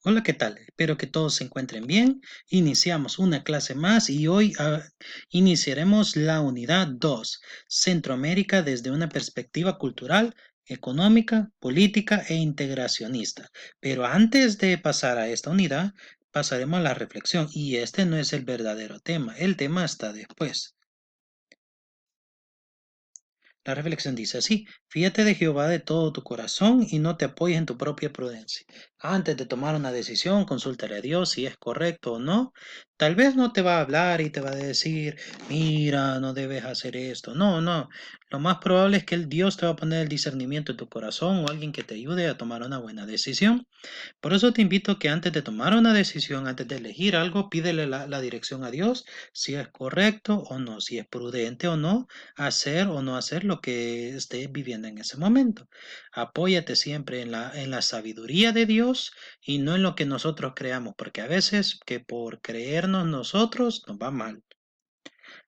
Hola, ¿qué tal? Espero que todos se encuentren bien. Iniciamos una clase más y hoy iniciaremos la unidad 2, Centroamérica desde una perspectiva cultural, económica, política e integracionista. Pero antes de pasar a esta unidad, pasaremos a la reflexión y este no es el verdadero tema, el tema está después. La reflexión dice así: fíate de Jehová de todo tu corazón y no te apoyes en tu propia prudencia. Antes de tomar una decisión, consúltale a Dios si es correcto o no. Tal vez no te va a hablar y te va a decir, mira, no debes hacer esto. No, no. Lo más probable es que el Dios te va a poner el discernimiento en tu corazón o alguien que te ayude a tomar una buena decisión. Por eso te invito que antes de tomar una decisión, antes de elegir algo, pídele la dirección a Dios, si es correcto o no, si es prudente o no, hacer o no hacer lo que estés viviendo en ese momento. Apóyate siempre en la sabiduría de Dios y no en lo que nosotros creamos, porque a veces que por creernos nosotros nos va mal.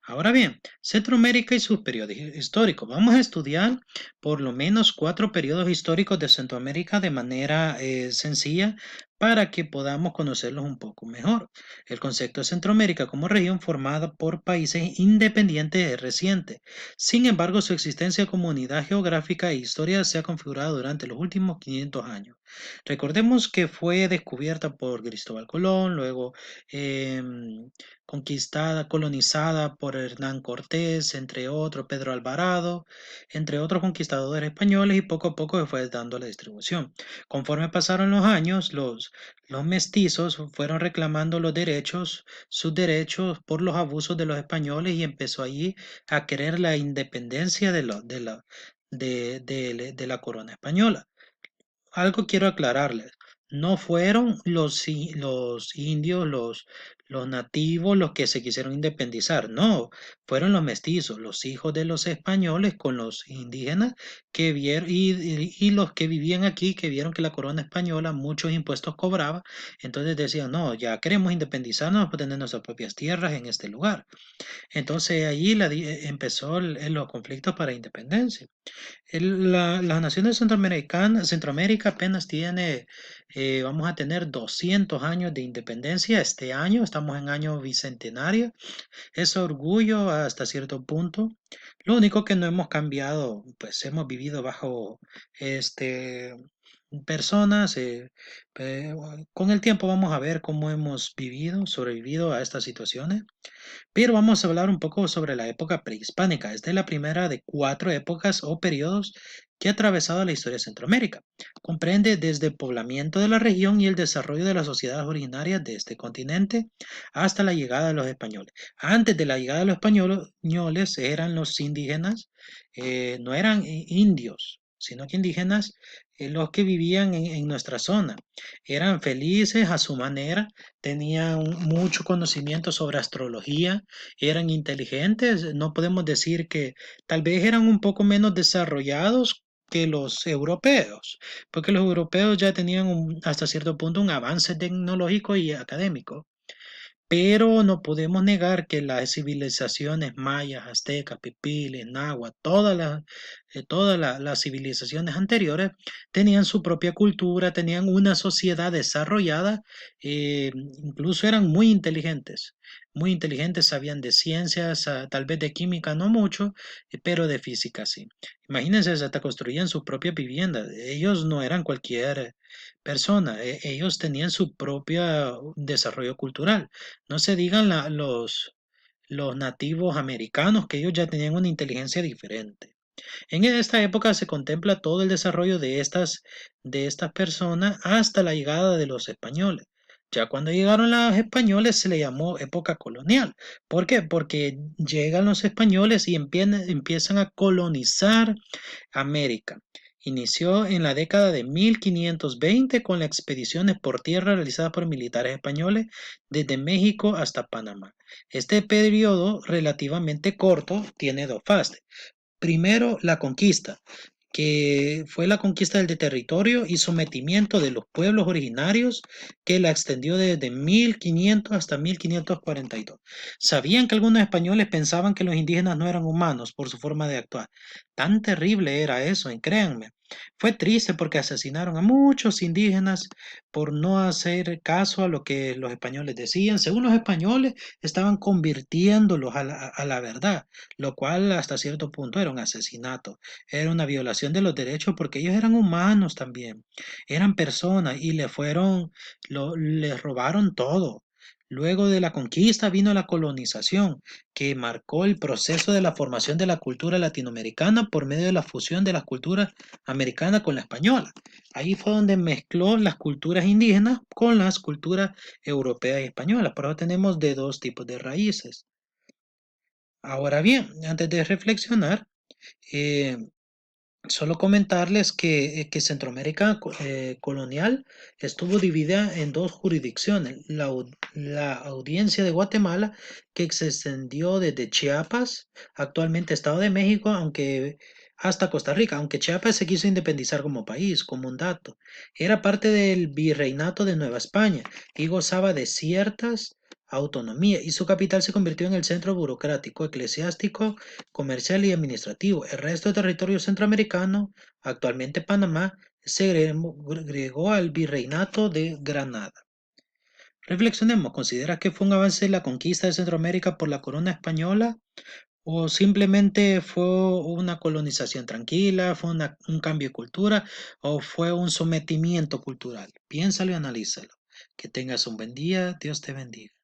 Ahora bien, Centroamérica y sus periodos históricos. Vamos a estudiar por lo menos 4 periodos históricos de Centroamérica de manera sencilla para que podamos conocerlos un poco mejor. El concepto de Centroamérica como región formada por países independientes es reciente. Sin embargo, su existencia como unidad geográfica e historia se ha configurado durante los últimos 500 años. Recordemos que fue descubierta por Cristóbal Colón, luego conquistada, colonizada por Hernán Cortés, entre otros, Pedro Alvarado, entre otros conquistadores españoles, y poco a poco se fue dando la distribución. Conforme pasaron los años, los mestizos fueron reclamando sus derechos por los abusos de los españoles y empezó allí a querer la independencia de la corona española. Algo quiero aclararles. No fueron los indios, los nativos los que se quisieron independizar. No, fueron los mestizos, los hijos de los españoles con los indígenas que vieron y los que vivían aquí, que vieron que la corona española muchos impuestos cobraba. Entonces decían, no, ya queremos independizarnos para tener nuestras propias tierras en este lugar. Entonces allí empezó los conflictos para independencia. Las naciones centroamericanas, Centroamérica apenas tiene, vamos a tener 200 años de independencia este año, estamos en año bicentenario, es orgullo hasta cierto punto. Lo único que no hemos cambiado, pues hemos vivido bajo este personas. Con el tiempo vamos a ver cómo hemos vivido, sobrevivido a estas situaciones. Pero vamos a hablar un poco sobre la época prehispánica. Esta es la primera de 4 épocas o periodos que ha atravesado la historia de Centroamérica. Comprende desde el poblamiento de la región y el desarrollo de las sociedades originarias de este continente hasta la llegada de los españoles. Antes de la llegada de los españoles eran los indígenas, no eran indios, sino que indígenas, los que vivían en nuestra zona. Eran felices a su manera, tenían mucho conocimiento sobre astrología, eran inteligentes. No podemos decir que tal vez eran un poco menos desarrollados que los europeos, porque los europeos ya tenían hasta cierto punto un avance tecnológico y académico. Pero no podemos negar que las civilizaciones mayas, aztecas, pipiles, náhuatl, las civilizaciones anteriores tenían su propia cultura, tenían una sociedad desarrollada, incluso eran muy inteligentes, sabían de ciencias, tal vez de química no mucho, pero de física sí. Imagínense, hasta construían sus propias viviendas. Ellos no eran cualquier persona, ellos tenían su propio desarrollo cultural. No se digan los nativos americanos, que ellos ya tenían una inteligencia diferente. En esta época se contempla todo el desarrollo de estas personas hasta la llegada de los españoles. Ya cuando llegaron los españoles se le llamó época colonial. ¿Por qué? Porque llegan los españoles y empiezan a colonizar América. Inició en la década de 1520 con las expediciones por tierra realizadas por militares españoles desde México hasta Panamá. Este periodo relativamente corto tiene 2 fases. Primero, la conquista, que fue la conquista del territorio y sometimiento de los pueblos originarios, que la extendió desde 1500 hasta 1542. Sabían que algunos españoles pensaban que los indígenas no eran humanos por su forma de actuar. Tan terrible era eso, créanme. Fue triste porque asesinaron a muchos indígenas por no hacer caso a lo que los españoles decían. Según los españoles, estaban convirtiéndolos a la verdad, lo cual hasta cierto punto era un asesinato, era una violación de los derechos porque ellos eran humanos también, eran personas y les robaron todo. Luego de la conquista vino la colonización, que marcó el proceso de la formación de la cultura latinoamericana por medio de la fusión de las culturas americana con la española. Ahí fue donde mezcló las culturas indígenas con las culturas europeas y españolas. Por eso tenemos de dos tipos de raíces. Ahora bien, antes de reflexionar, eh, solo comentarles que Centroamérica colonial estuvo dividida en dos jurisdicciones. La audiencia de Guatemala, que se extendió desde Chiapas, actualmente Estado de México, aunque hasta Costa Rica, aunque Chiapas se quiso independizar como país, como un dato. Era parte del virreinato de Nueva España y gozaba de ciertas autonomía y su capital se convirtió en el centro burocrático, eclesiástico, comercial y administrativo. El resto del territorio centroamericano, actualmente Panamá, se agregó al virreinato de Granada. Reflexionemos, ¿considera que fue un avance la conquista de Centroamérica por la corona española o simplemente fue una colonización tranquila, fue un cambio de cultura o fue un sometimiento cultural? Piénsalo y analízalo. Que tengas un buen día, Dios te bendiga.